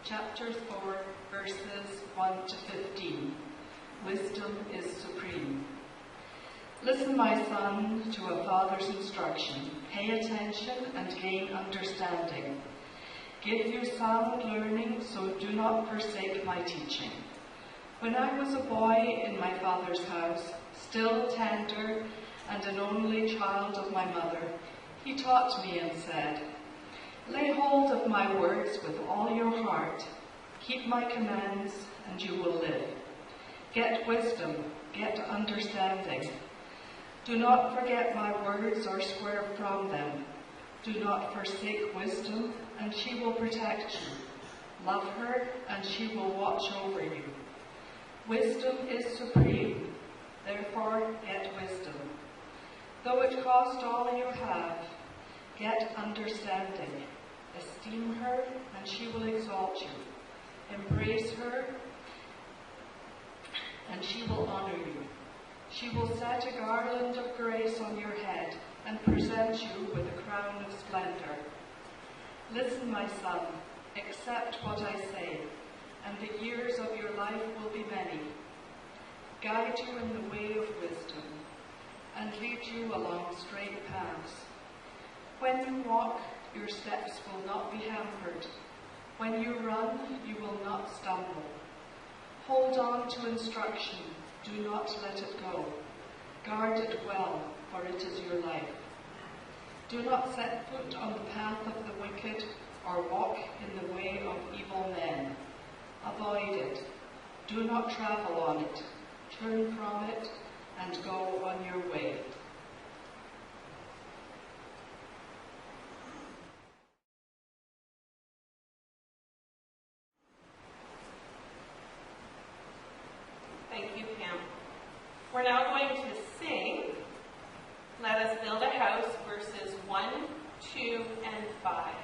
chapter 4, verses 1 to 15. Wisdom is supreme. Listen, my son, to a father's instruction. Pay attention and gain understanding. Give you sound learning, so do not forsake my teaching. When I was a boy in my father's house, still tender and an only child of my mother, he taught me and said, "Lay hold of my words with all your heart. Keep my commands, and you will live. Get wisdom, get understanding. Do not forget my words or swerve from them. Do not forsake wisdom, and she will protect you. Love her, and she will watch over you. Wisdom is supreme, therefore get wisdom. Though it cost all you have, get understanding. Esteem her, and she will exalt you. Embrace her, and she will honor you. She will set a garland of grace on your head and present you with a crown of splendor. Listen, my son, accept what I say, and the years of your life will be many. Guide you in the way of wisdom, and lead you along straight paths. When you walk, your steps will not be hampered. When you run, you will not stumble. Hold on to instruction, do not let it go. Guard it well, for it is your life. Do not set foot on the path of the wicked, or walk in the way of evil men. Avoid it. Do not travel on it. Turn from it, and go on your way." Thank you, Pam. We're now going to sing Let Us Build a House, verses 1, 2, and 5.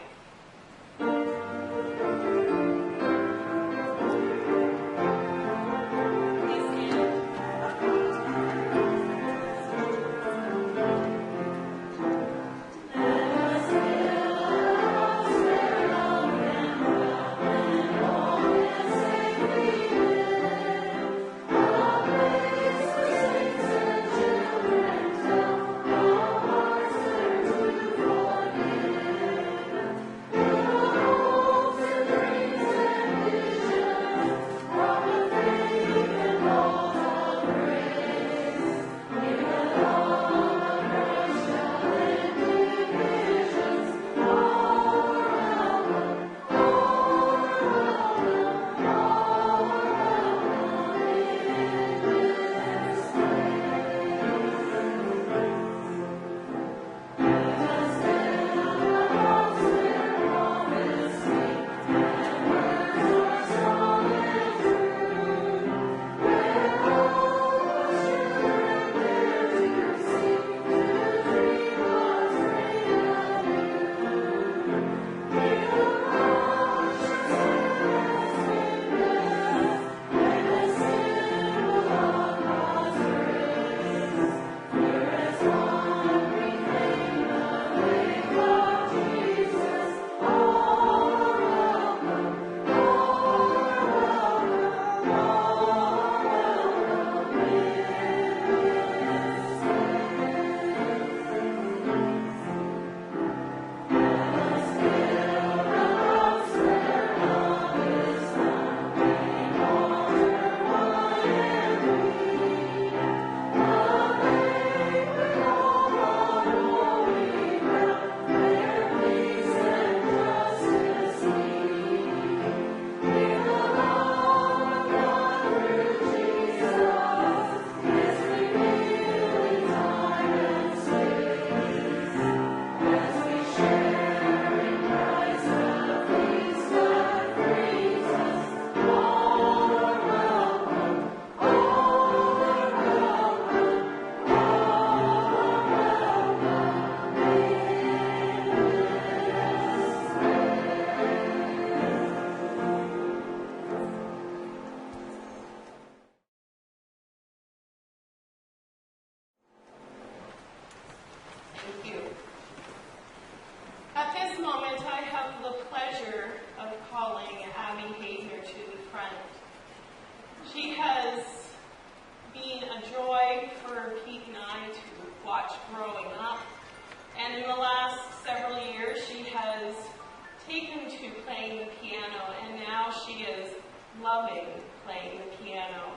playing the piano.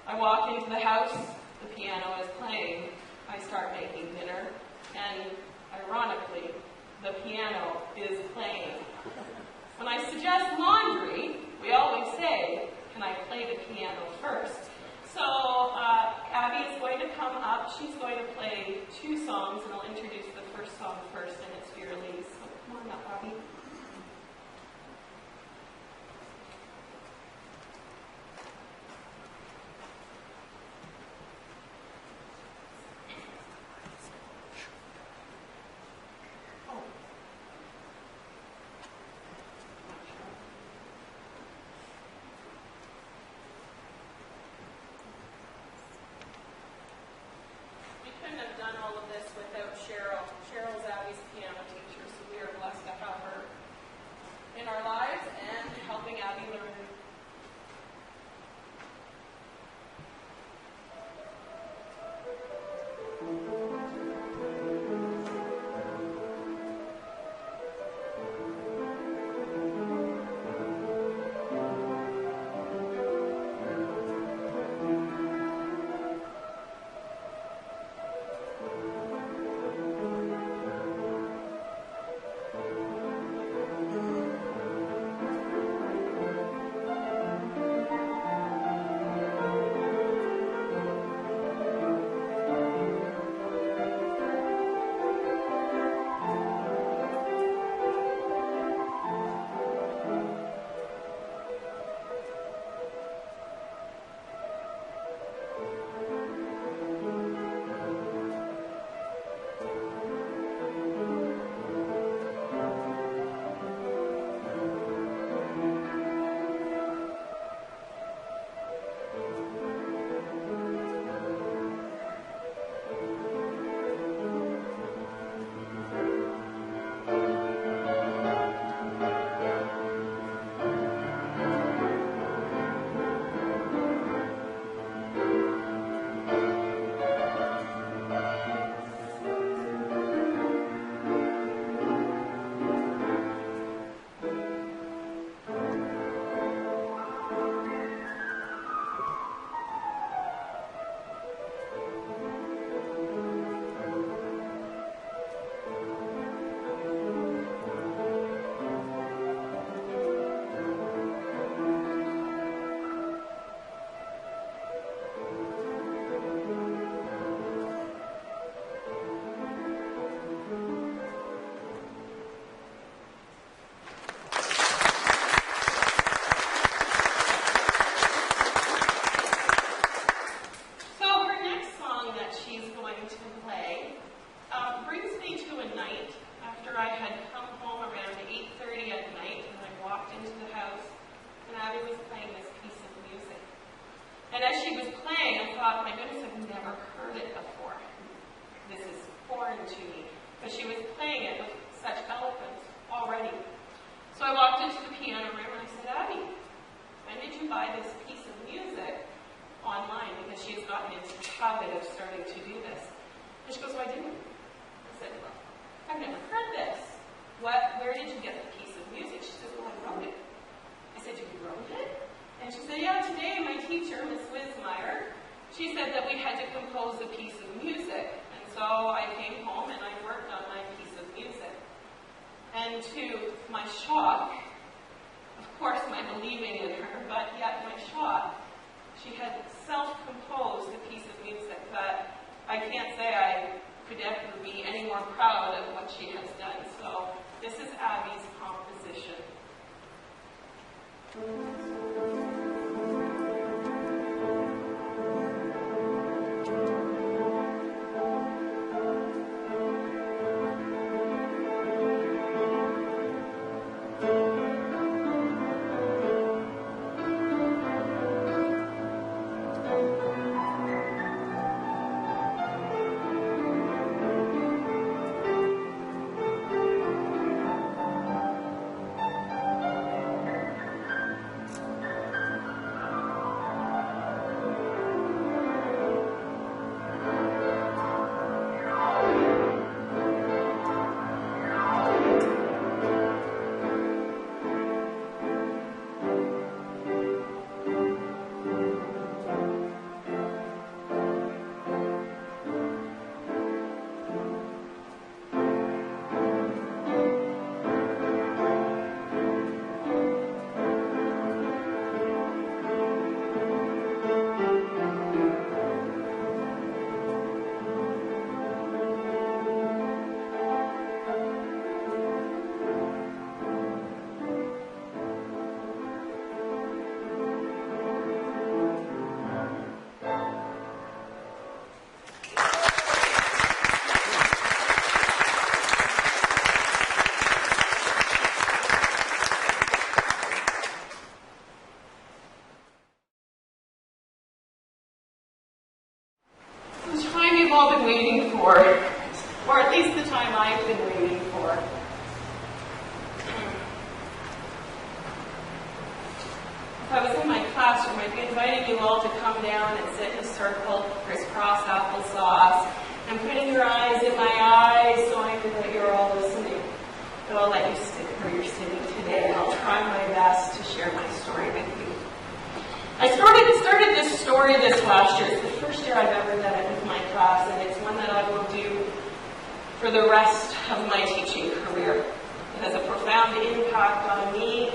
I walk into the house, the piano is playing. I start making dinner, and ironically, the piano is playing. When I suggest laundry, we always say, can I play the piano first? So Abby is going to come up. She's going to play 2 songs, and I'll introduce the first song first, and it's Fear Elise. So come on up, Abby. Cheryl's Abby's piano teacher, so we are blessed to have her in our lives and helping Abby learn. And as she was playing, I thought, my goodness, I've never heard it before. This is foreign to me. But she was playing it with such eloquence already. So I walked into the piano room and I said, Abby, when did you buy this piece of music online? Because she has gotten into the habit of starting to do this. And she goes, well, I didn't. I said, well, I've never heard this. Where did you get the piece of music? She said, well, I wrote it. I said, you wrote it? And she said, yeah, today my teacher, Miss Wismeyer, she said that we had to compose a piece of music. And so I came home and I worked on my piece of music. And to my shock, of course my believing in her, but yet my shock, she had self-composed a piece of music that I can't say I could ever be any more proud of what she has done. So this is Abby's composition. you've all been waiting for, or at least the time I've been waiting for. If I was in my classroom, I'd be inviting you all to come down and sit in a circle, crisscross applesauce, and putting your eyes in my eyes so I know that you're all listening. But I'll let you sit where you're sitting today. I'll try my best to share my story with you. I started this story this last year. It's the first year I've ever done it with my class, and it's one that I will do for the rest of my teaching career. It has a profound impact on me.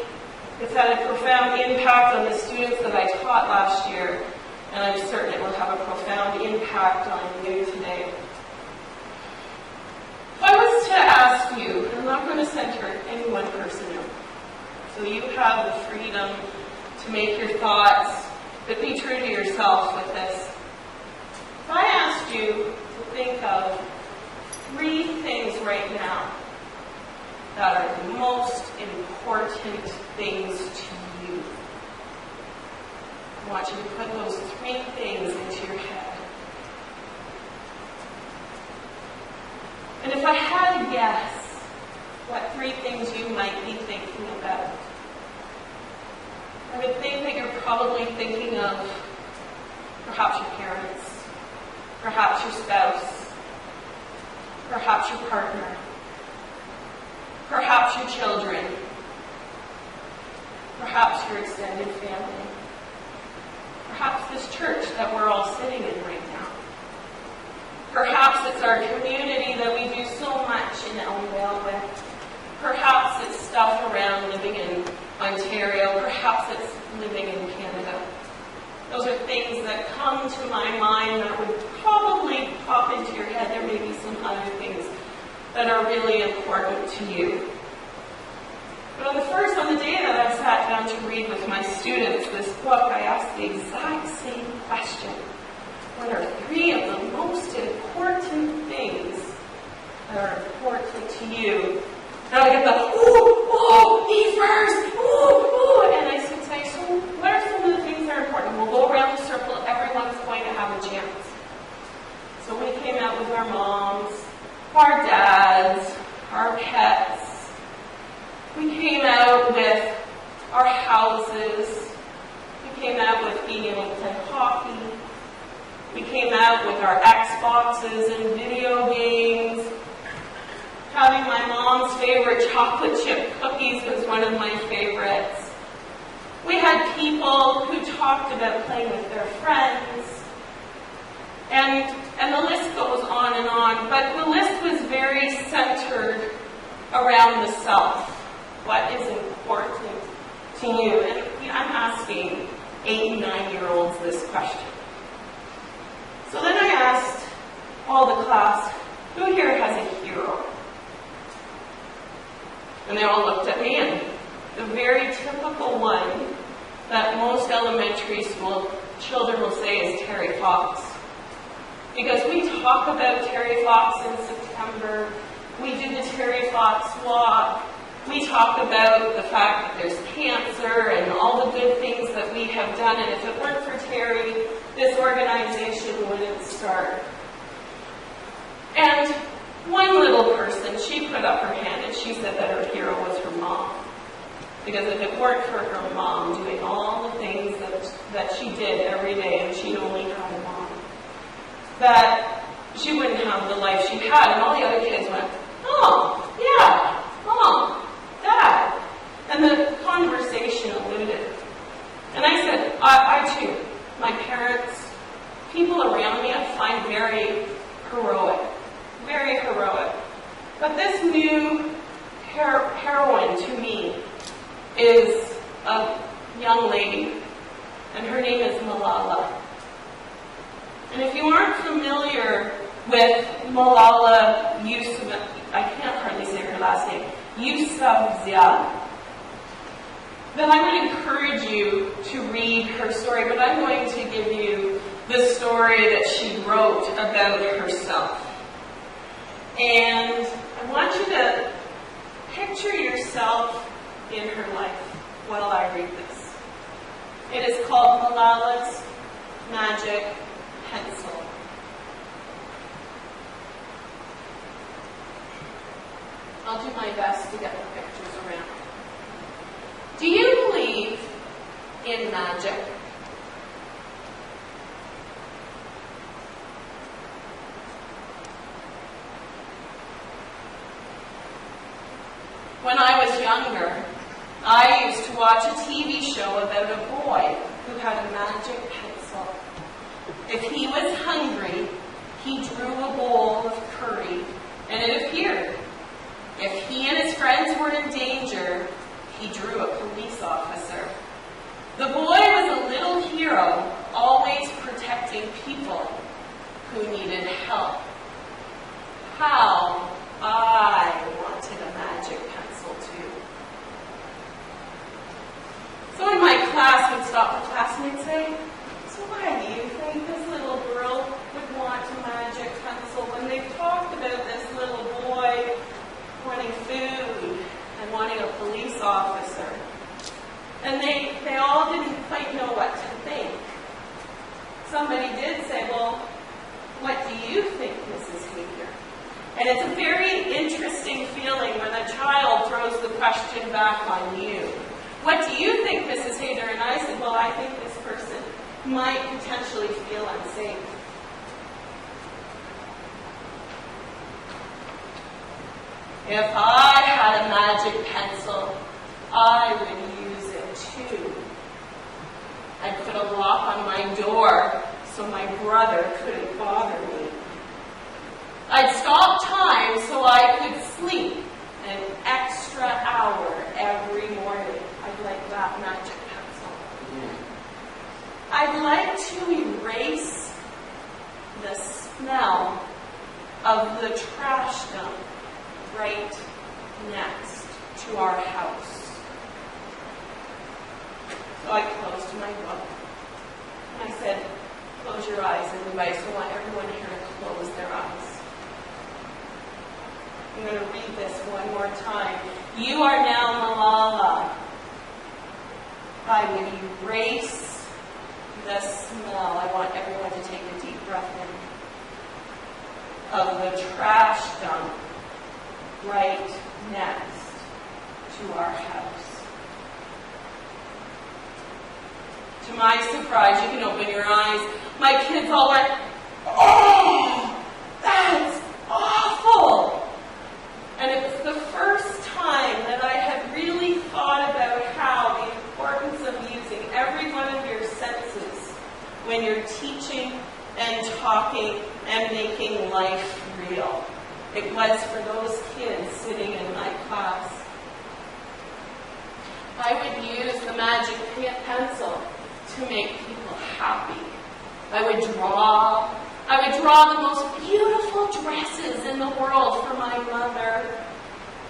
It's had a profound impact on the students that I taught last year, and I'm certain it will have a profound impact on you today. If I was to ask you, I'm not going to center any one person in, so you have the freedom to make your thoughts, but be true to yourself with this. If I asked you to think of 3 things right now that are the most important things to you, I want you to put those 3 things into your head. And if I had to guess what 3 things you might be thinking about, I would think that you're probably thinking of perhaps your parents, perhaps your spouse, perhaps your partner, perhaps your children, perhaps your extended family, perhaps this church that we're all sitting in right now. Perhaps it's our community that we do so much in Elmvale with. Perhaps it's stuff around living in Ontario. Perhaps it's living in Canada. Those are things that come to my mind that would probably pop into your head. There may be some other things that are really important to you. But on the day that I sat down to read with my students this book, I asked the exact same question. What are 3 of the most important things that are important to you? And I get the, me first, and I said, so what are some of the things that are important? We'll go around the circle, everyone's going to have a chance. So we came out with our moms, our dads, our pets. We came out with our houses. We came out with being able to play hockey. We came out with our Xboxes and video games. Having my mom's favorite chocolate chip cookies was one of my favorites. We had people who talked about playing with their friends. And the list goes on and on, but the list was very centered around the self. What is important to you? And I'm asking 8 and 9-year-olds this question. So then I asked all the class, who here has a hero? And they all looked at me, and the very typical one that most elementary school children will say is Terry Fox. Because we talk about Terry Fox in September, we do the Terry Fox walk, we talk about the fact that there's cancer and all the good things that we have done, and if it weren't for Terry, this organization wouldn't start. And one little person, she put up her hand and she said that her hero was her mom. Because if it weren't for her mom doing all the things that she did every day, and she only had a mom, that she wouldn't have the life she had. And all the other kids went, oh, yeah, Mom, Dad. And the conversation alluded. And I said, I too, my parents, people around me, I find very heroic. Very heroic. But this new heroine to me is a young lady, and her name is Malala. And if you aren't familiar with Malala Yousafzai, I can't hardly say her last name, Yousafzai, then I would encourage you to read her story, but I'm going to give you the story that she wrote about herself. And I want you to picture yourself in her life while I read this. It is called Malala's Magic Pencil. I'll do my best to get the pictures around. Do you believe in magic? When I was younger, I used to watch a TV show about a boy who had a magic pencil. If he was hungry, he drew a bowl of curry, and it appeared. If he and his friends were in danger, he drew a police officer. The boy was a little hero, always protecting people who needed help. How I wanted a magic pencil too. So in my class, we'd stop the class and they'd say, "So why do you think this little girl would want a magic pencil when they've talked about this little boy wanting food and wanting a police officer?" And they all didn't quite know what to think. Somebody did say, "Well, what do you think, Mrs. Hayter?" And it's a very interesting feeling when a child throws the question back on you. "What do you think, Mrs. Hayter?" And I said, "Well, I think this person might potentially feel unsafe." If I had a magic pencil, I would use it too. I'd put a lock on my door so my brother couldn't bother me. I'd stop time so I could sleep an extra hour every morning. I'd like that magic pencil. I'd like to erase the smell of the trash dump right next to our house. So I closed my book. And I said, "Close your eyes, everybody." So I want everyone here to close their eyes. I'm going to read this one more time. You are now Malala. I would erase the smell. I want everyone to take a deep breath in. Of the trash dump right next to our house. To my surprise, you can open your eyes. My kids all went, "Oh, that's awful." And it was the first time that I had really thought about how the importance of using every one of your senses when you're teaching and talking and making life real. It was for those kids sitting in my class. I would use the magic pencil to make people happy. I would draw the most beautiful dresses in the world for my mother,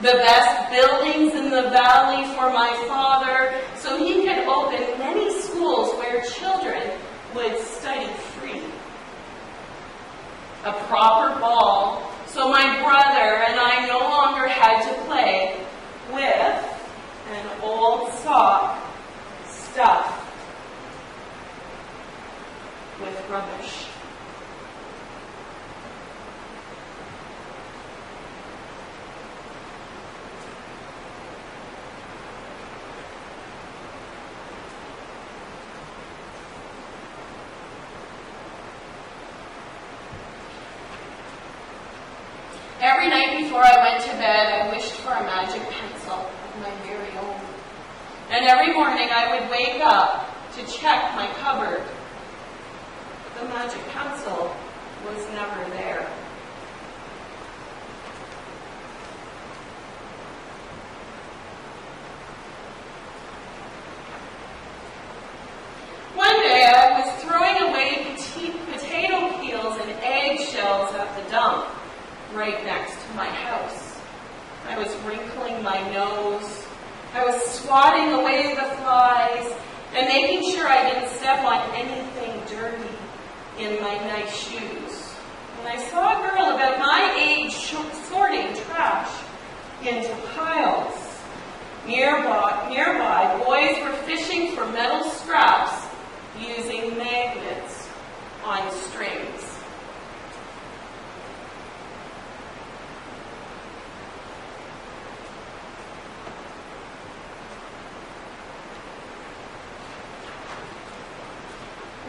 the best buildings in the valley for my father, so he could open many schools where children would study free. A proper ball, so my brother and I no longer had to play with an old sock stuffed with rubbish. Every night before I went to bed, I wished for a magic pencil of my very own. And every morning I would wake up to check my cupboard. The magic pencil was never there. One day I was throwing away potato peels and eggshells at the dump right next to my house. I was wrinkling my nose. I was swatting away the flies and making sure I didn't step on anything dirty in my nice shoes. And I saw a girl about my age sorting trash into piles. Nearby, boys were fishing for metal scraps using magnets on strings.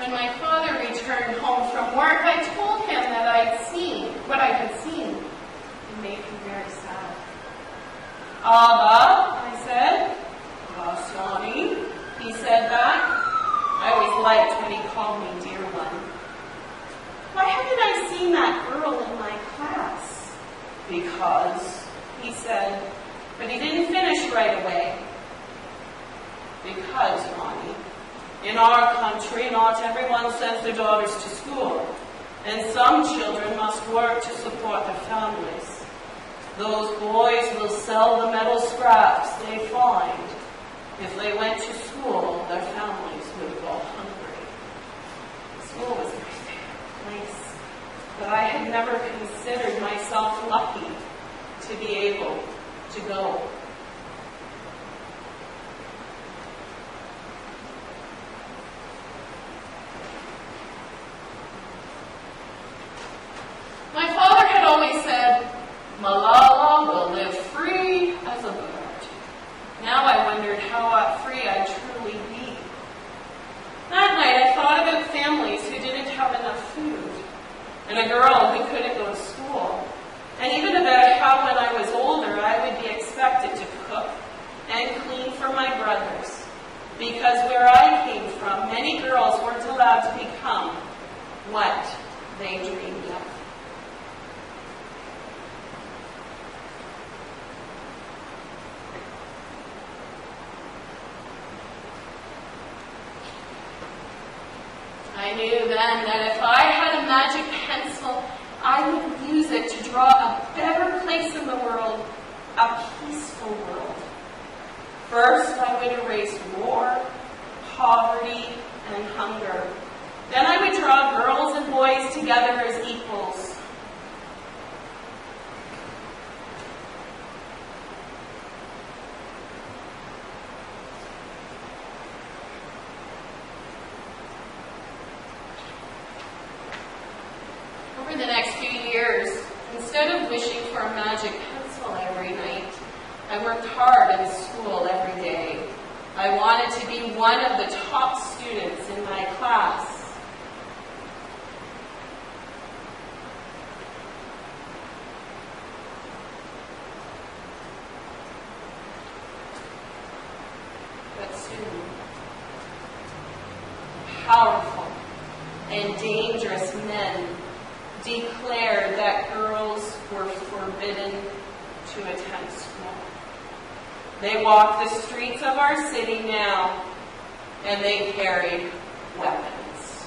When my father returned home from work, I told him that I'd seen what I had seen. It made him very sad. Abba, I said. Sonny, he said back. I always liked when he called me dear one. Why haven't I seen that girl in my class? Because, he said, but he didn't finish right away. Because, Ronnie, in our country, not everyone sends their daughters to school, and some children must work to support their families. Those boys will sell the metal scraps they find. If they went to school, their families would go hungry. School was my favorite place, but I had never considered myself lucky to be able to go. My father had always said, Malala will live free as a bird. Now I wondered how free I'd truly be. That night I thought about families who didn't have enough food, and a girl who couldn't go to school, and even about how when I was older I would be expected to cook and clean for my brothers, because where I came from, many girls weren't allowed to become what they dreamed of. I knew then that if I had a magic pencil, I would use it to draw a better place in the world, a peaceful world. First, I would erase war, poverty, and hunger. Then I would draw girls and boys together as equals. Over the next few years, instead of wishing for a magic pencil every night, I worked hard in school every day. I wanted to be one of the top students in my class. But soon, powerful and dangerous men declared that girls were forbidden to attend school. They walked the streets of our city now, and they carried weapons.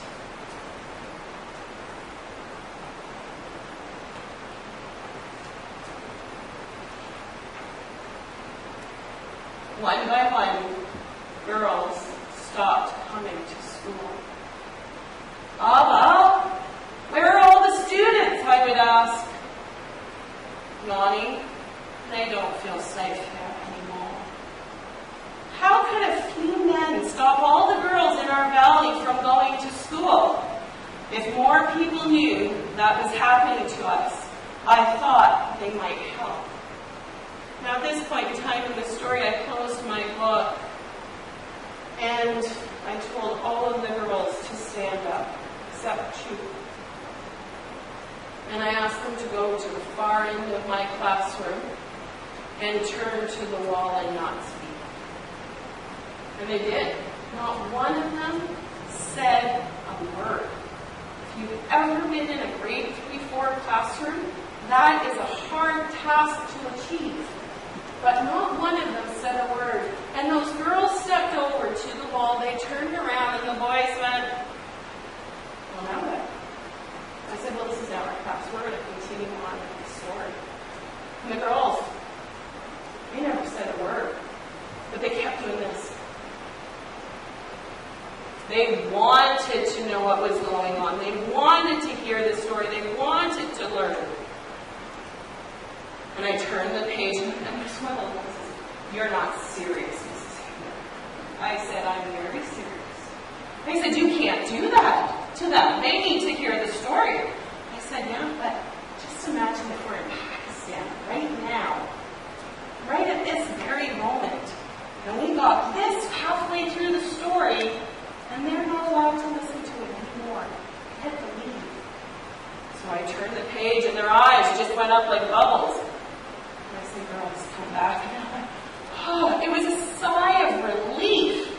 One by one, girls stopped coming to school. Abba, where are all the students? I would ask. Ronnie, they don't feel safe here anymore. How could a few men stop all the girls in our valley from going to school? If more people knew that was happening to us, I thought they might help. Now at this point in time in the story, I closed my book and I told all of the girls to stand up, except two. And I asked them to go to the far end of my classroom and turn to the wall and not speak. And they did. Not one of them said a word. If you've ever been in a grade 3-4 classroom, that is a hard task to achieve. But not one of them said a word. And those girls stepped over to the wall, they turned around, and the boys went, well, now what? I said, well, this is our class. We're going to continue on with the story. And the girls, they never said a word, but they kept doing this. They wanted to know what was going on. They wanted to hear the story. They wanted to learn. And I turned the page, and Miss Wendell says, you're not serious, Mrs. Hager. I said, I'm very serious. They said, you can't do that to them. They need to hear the story. I said, yeah, but just imagine if we're in Pakistan right now, right at this very moment, and we got this halfway through the story, and they're not allowed to listen to it. went up like bubbles. I said, girls, come back. And I went, oh, it was a sigh of relief.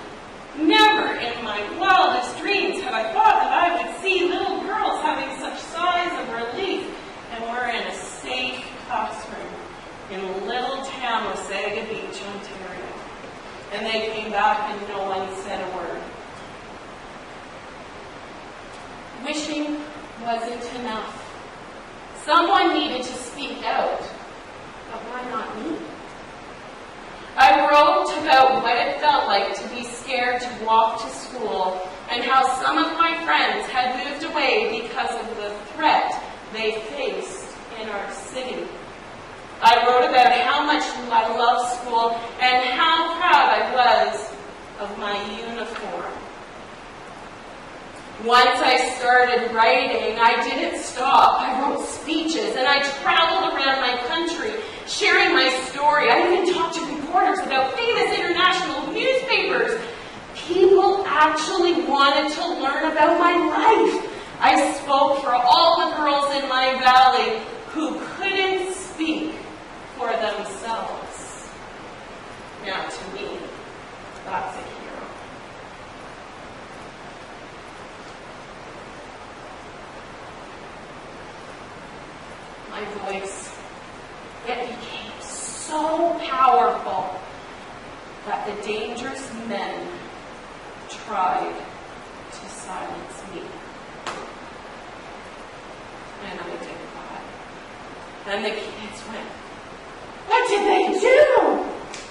Never in my wildest dreams had I thought that I would see little girls having such sighs of relief. And we're in a safe classroom in a little town of Wasaga Beach, Ontario. And they came back and no one said a word. Wishing wasn't enough. Someone needed to speak out. But why not me? I wrote about what it felt like to be scared to walk to school and how some of my friends had moved away because of the threat they faced in our city. I wrote about how much I loved school and how proud I was of my uniform. Once I started writing, I didn't stop. I wrote speeches and I traveled around my country sharing my story. I even talked to reporters about famous international newspapers. People actually wanted to learn about my life. I spoke for all the girls in my valley who couldn't speak for themselves. Now, to me, that's a hero. My voice, it became so powerful that the dangerous men tried to silence me. And I did cry. Then the kids went, what did they do?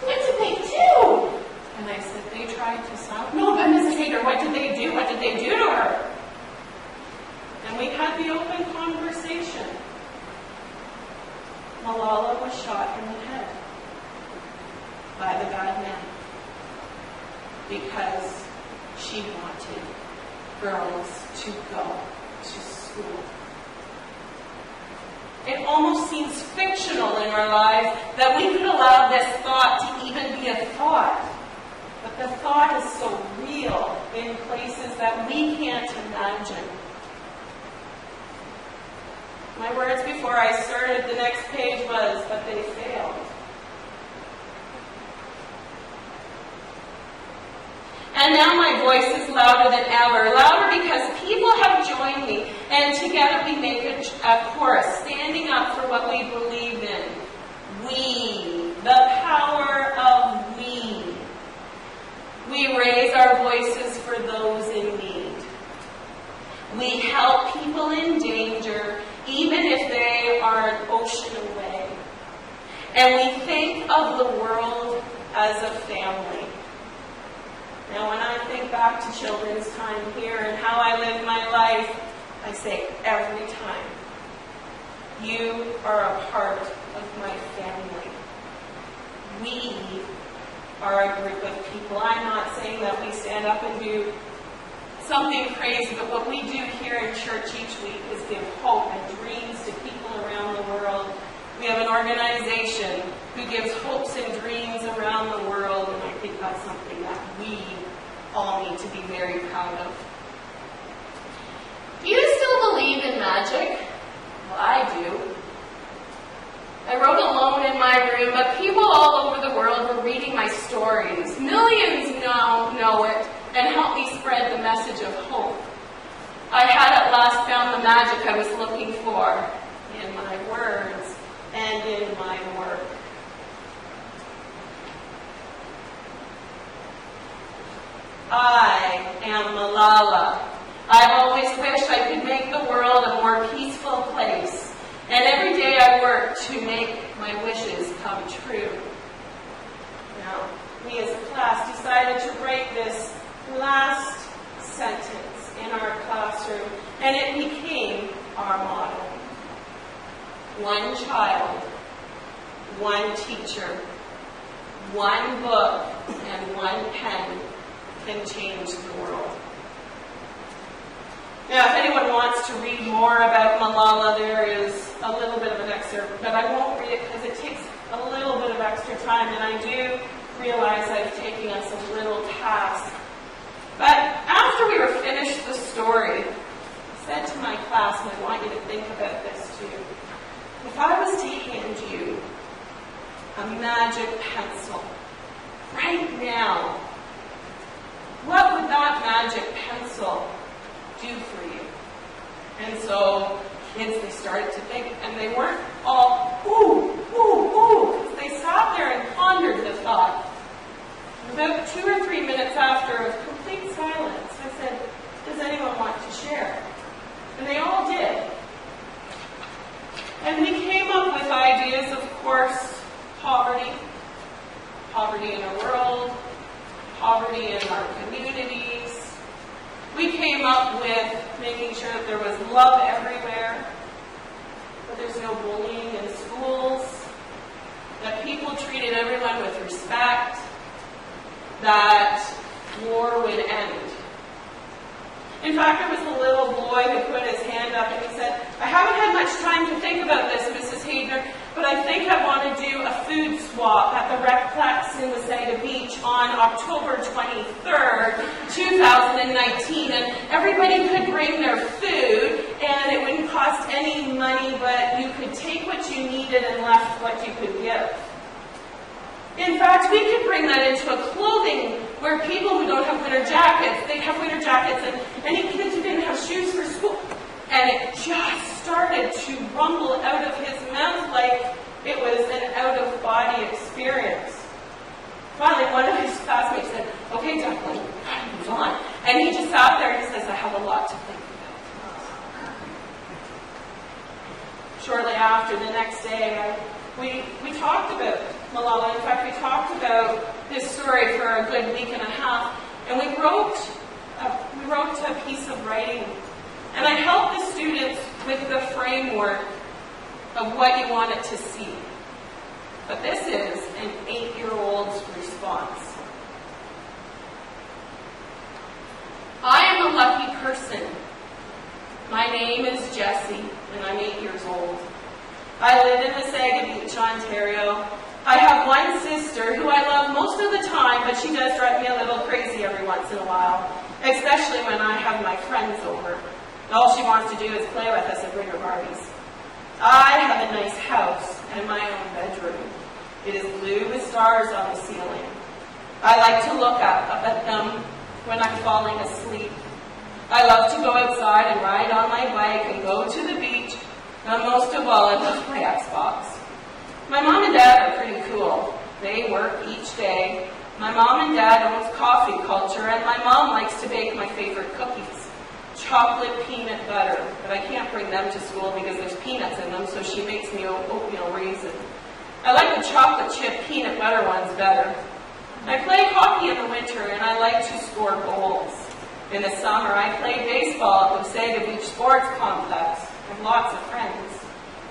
What did they do? And I said, they tried to silence me. No, but Mrs. Hager, what did they do? What did they do to her? And we had the open conversation. Malala was shot in the head by the bad men because she wanted girls to go to school. It almost seems fictional in our lives that we could allow this thought to even be a thought. But the thought is so real in places that we can't imagine. My words before I started the next page was, but they failed. And now my voice is louder than ever. Louder because people have joined me. And together we make a chorus, standing up for what we believe in. We. The power of we. We raise our voices for those in need. We help people in danger, even if they are an ocean away. And we think of the world as a family. Now, when I think back to children's time here and how I lived my life, I say every time, you are a part of my family. We are a group of people. I'm not saying that we stand up and do something crazy, but what we do here in church each week is give hope and dreams to people around the world. We have an organization who gives hopes and dreams around the world, and I think that's something that we all need to be very proud of. Do you still believe in magic? Well, I do. I wrote alone in my room, but people all over the world were reading my stories. Millions now know it and help me spread the message of hope. I had at last found the magic I was looking for in my words and in my work. I am Malala. I've always wished I could make the world a more peaceful place. And every day I work to make my wishes come true. Now, we as a class decided to write this last sentence in our classroom, and it became our motto. One child, one teacher, one book, and one pen can change the world. Now, if anyone wants to read more about Malala, there is a little bit of an excerpt, but I won't read it because it takes a little bit of extra time, and I do realize I've taken us a little past. But after we were finished the story, I said to my class, and I want you to think about this too. If I was And so kids, they started to think, and they weren't all, ooh, ooh, ooh. They sat there and pondered the thought. About 2 or 3 minutes after, it was complete silence. I said, does anyone want to share? And they all did. And we came up with ideas, of course, poverty in our world, poverty in our communities. We came up with making sure that there was love everywhere, that there's no bullying in schools, that people treated everyone with respect, that war would end. In fact, there was a little boy who put his hand up and he said, I haven't had much time to think about this, Mrs. Haidner, but I think I want to do a food swap at the Recplex in Wasaga Beach on October 23rd, 2019. And everybody could bring their food, and it wouldn't cost any money, but you could take what you needed and left what you could give. In fact, we could bring that into a clothing where people who don't have winter jackets, they have winter jackets, and any kids who didn't have shoes for school. And it just started to rumble out of his mouth like it was an out-of-body experience. Finally, one of his classmates said, okay, Declan, we've got to move on. And he just sat there and he says, I have a lot to think about. Shortly after, the next day, we talked about Malala. In fact, we talked about this story for a good week and a half, and we wrote a piece of writing. And I helped the students with the framework of what you wanted to see. But this is an 8-year-old's response. I am a lucky person. My name is Jessie, and I'm 8 years old. I live in Wasaga Beach, Ontario. I have one sister who I love most of the time, but she does drive me a little crazy every once in a while, especially when I have my friends over. All she wants to do is play with us and bring her Barbies. I have a nice house and my own bedroom. It is blue with stars on the ceiling. I like to look up at them when I'm falling asleep. I love to go outside and ride on my bike and go to the beach. And most of all, I love my Xbox. My mom and dad are pretty cool. They work each day. My mom and dad owns Coffee Culture, and my mom likes to bake my favorite cookies. Chocolate peanut butter, but I can't bring them to school because there's peanuts in them, so she makes me oatmeal raisin. I like the chocolate chip peanut butter ones better. I play hockey in the winter, and I like to score goals. In the summer, I play baseball at the Wasaga Beach Sports Complex. I have lots of friends.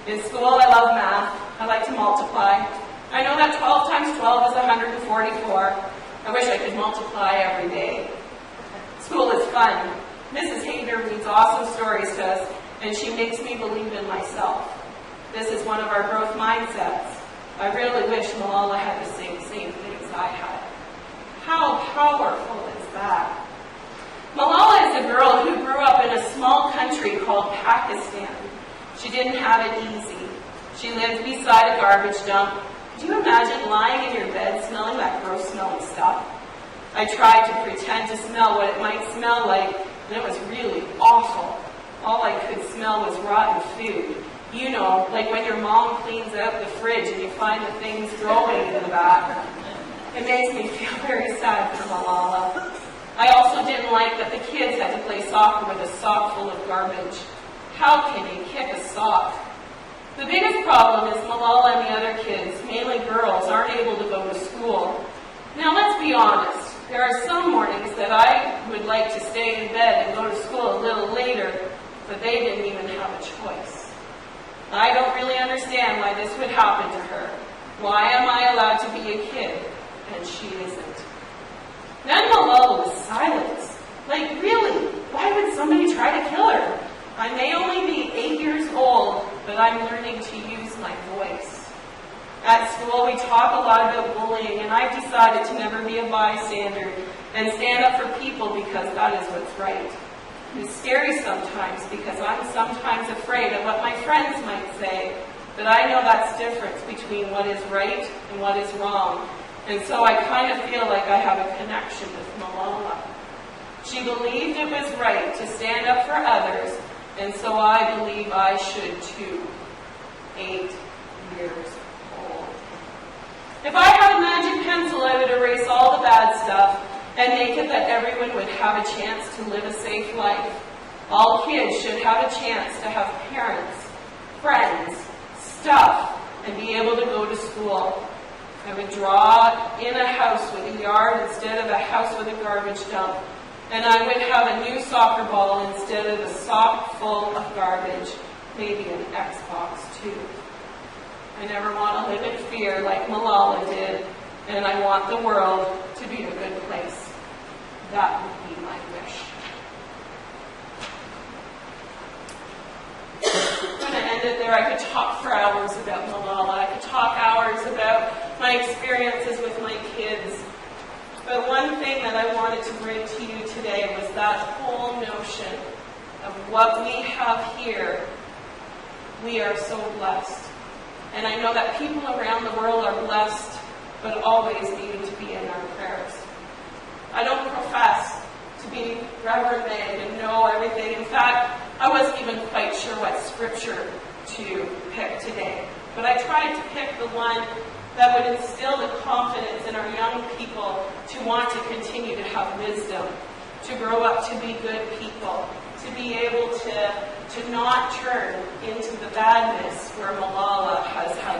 In school, I love math. I like to multiply. I know that 12 times 12 is 144. I wish I could multiply every day. School is fun. Mrs. Haidner reads awesome stories to us, and she makes me believe in myself. This is one of our growth mindsets. I really wish Malala had the same things I had. How powerful is that? Malala is a girl who grew up in a small country called Pakistan. She didn't have it easy. She lived beside a garbage dump. Could you imagine lying in your bed smelling that gross smelling stuff? I tried to pretend to smell what it might smell like, and it was really awful. All I could smell was rotten food. You know, like when your mom cleans out the fridge and you find the things growing in the back. It makes me feel very sad for Malala. I also didn't like that the kids had to play soccer with a sock full of garbage. How can you kick a sock? The biggest problem is Malala and the other kids, mainly girls, aren't able to go to school. Now let's be honest. There are some mornings that I would like to stay in bed and go to school a little later, but they didn't even have a choice. I don't really understand why this would happen to her. Why am I allowed to be a kid and she isn't? Then Malala was silent. Like, really, why would somebody try to kill her? I may only be 8 years old, but I'm learning to use my voice. At school, we talk a lot about bullying, and I've decided to never be a bystander and stand up for people because that is what's right. It's scary sometimes because I'm sometimes afraid of what my friends might say, but I know that's difference between what is right and what is wrong. And so I kind of feel like I have a connection with Malala. She believed it was right to stand up for others, And so I believe I should too. 8 years old. If I had a magic pencil, I would erase all the bad stuff and make it that everyone would have a chance to live a safe life. All kids should have a chance to have parents, friends, stuff, and be able to go to school. I would draw in a house with a yard instead of a house with a garbage dump. And I would have a new soccer ball instead of a sock full of garbage, maybe an Xbox too. I never want to live in fear like Malala did, and I want the world to be a good place. That would be my wish. I'm going to end it there. I could talk for hours about Malala. I could talk hours about my experiences with my kids. But one thing that I wanted to bring to you today was that whole notion of what we have here. We are so blessed. And I know that people around the world are blessed, but always needing to be in our prayers. I don't profess to be Reverend Meg and know everything. In fact, I wasn't even quite sure what scripture to pick today. But I tried to pick the one that would instill the confidence in our young people to want to continue to have wisdom, to grow up to be good people, to be able to not turn into the badness where Malala has had